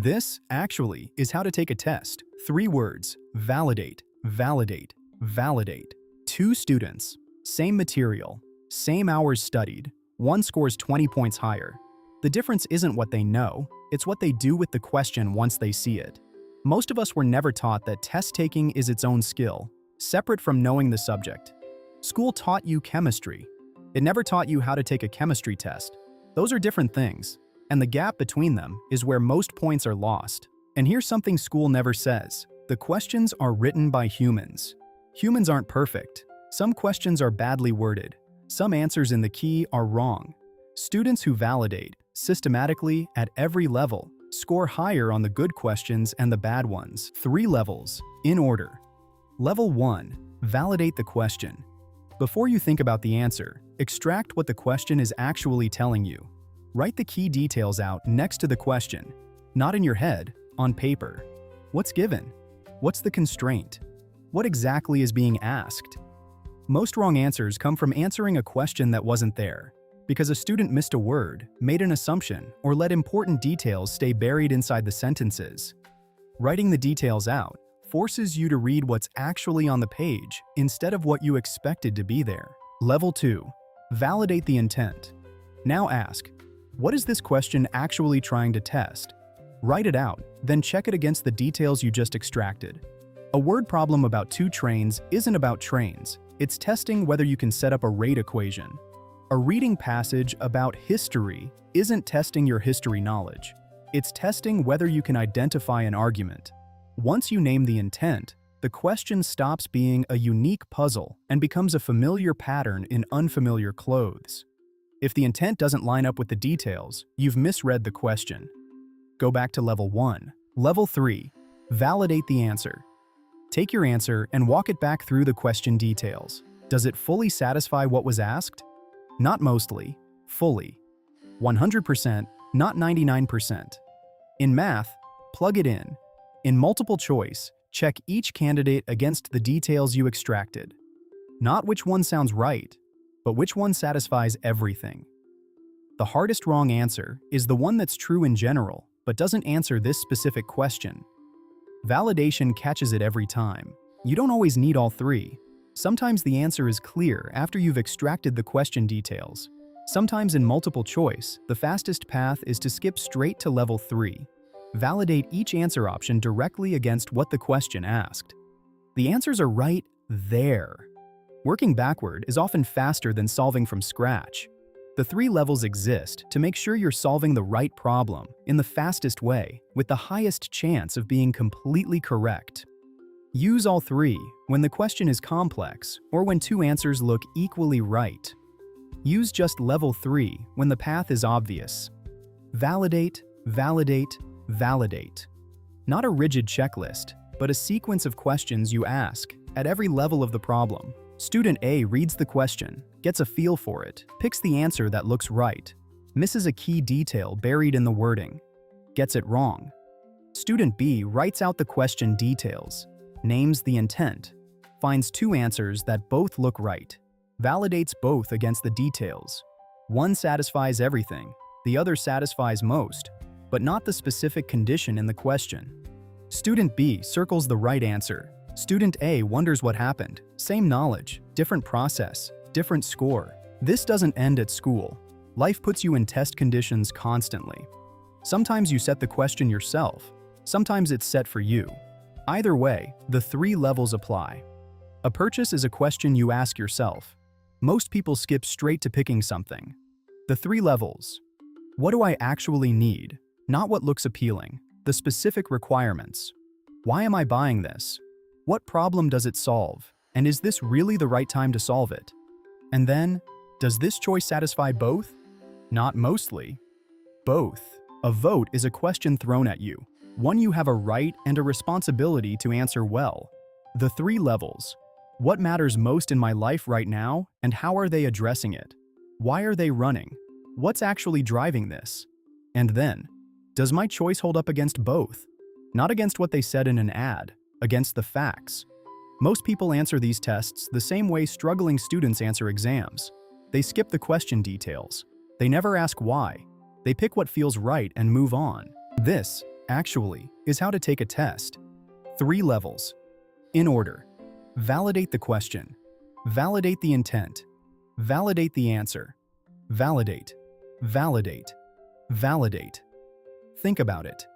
This, actually, is how to take a test. 3 words: validate, validate, validate. 2 students, same material, same hours studied. One scores 20 points higher. The difference isn't what they know, it's what they do with the question once they see it. Most of us were never taught that test taking is its own skill, separate from knowing the subject. School taught you chemistry. It never taught you how to take a chemistry test. Those are different things, and the gap between them is where most points are lost. And here's something school never says: the questions are written by humans. Humans aren't perfect. Some questions are badly worded. Some answers in the key are wrong. Students who validate, systematically, at every level, score higher on the good questions and the bad ones. 3 levels, in order. Level 1. Validate the question. Before you think about the answer, extract what the question is actually telling you. Write the key details out next to the question, not in your head, on paper. What's given? What's the constraint? What exactly is being asked? Most wrong answers come from answering a question that wasn't there, because a student missed a word, made an assumption, or let important details stay buried inside the sentences. Writing the details out forces you to read what's actually on the page instead of what you expected to be there. Level 2. Validate the intent. Now ask, what is this question actually trying to test? Write it out, then check it against the details you just extracted. A word problem about 2 trains isn't about trains. It's testing whether you can set up a rate equation. A reading passage about history isn't testing your history knowledge. It's testing whether you can identify an argument. Once you name the intent, the question stops being a unique puzzle and becomes a familiar pattern in unfamiliar clothes. If the intent doesn't line up with the details, you've misread the question. Go back to level 1. Level 3. Validate the answer. Take your answer and walk it back through the question details. Does it fully satisfy what was asked? Not mostly, fully. 100%, not 99%. In math, plug it in. In multiple choice, check each candidate against the details you extracted. Not which one sounds right, but which one satisfies everything. The hardest wrong answer is the one that's true in general, but doesn't answer this specific question. Validation catches it every time. You don't always need all 3. Sometimes the answer is clear after you've extracted the question details. Sometimes in multiple choice, the fastest path is to skip straight to level 3. Validate each answer option directly against what the question asked. The answers are right there. Working backward is often faster than solving from scratch. The 3 levels exist to make sure you're solving the right problem in the fastest way, with the highest chance of being completely correct. Use all 3 when the question is complex or when 2 answers look equally right. Use just level 3 when the path is obvious. Validate, validate, validate. Not a rigid checklist, but a sequence of questions you ask at every level of the problem. Student A reads the question, gets a feel for it, picks the answer that looks right, misses a key detail buried in the wording, gets it wrong. Student B writes out the question details, names the intent, finds 2 answers that both look right, validates both against the details. One satisfies everything, the other satisfies most, but not the specific condition in the question. Student B circles the right answer. Student A wonders what happened. Same knowledge, different process, different score. This doesn't end at school. Life puts you in test conditions constantly. Sometimes you set the question yourself. Sometimes it's set for you. Either way, the 3 levels apply. A purchase is a question you ask yourself. Most people skip straight to picking something. The 3 levels. What do I actually need? Not what looks appealing. The specific requirements. Why am I buying this? What problem does it solve? And is this really the right time to solve it? And then, does this choice satisfy both? Not mostly. Both. A vote is a question thrown at you, one you have a right and a responsibility to answer well. The 3 levels. What matters most in my life right now, and how are they addressing it? Why are they running? What's actually driving this? And then, does my choice hold up against both? Not against what they said in an ad, against the facts. Most people answer these tests the same way struggling students answer exams. They skip the question details. They never ask why. They pick what feels right and move on. This Actually is how to take a test. 3 levels. In order. Validate the question. Validate the intent. Validate the answer. Validate. Validate. Validate. Think about it.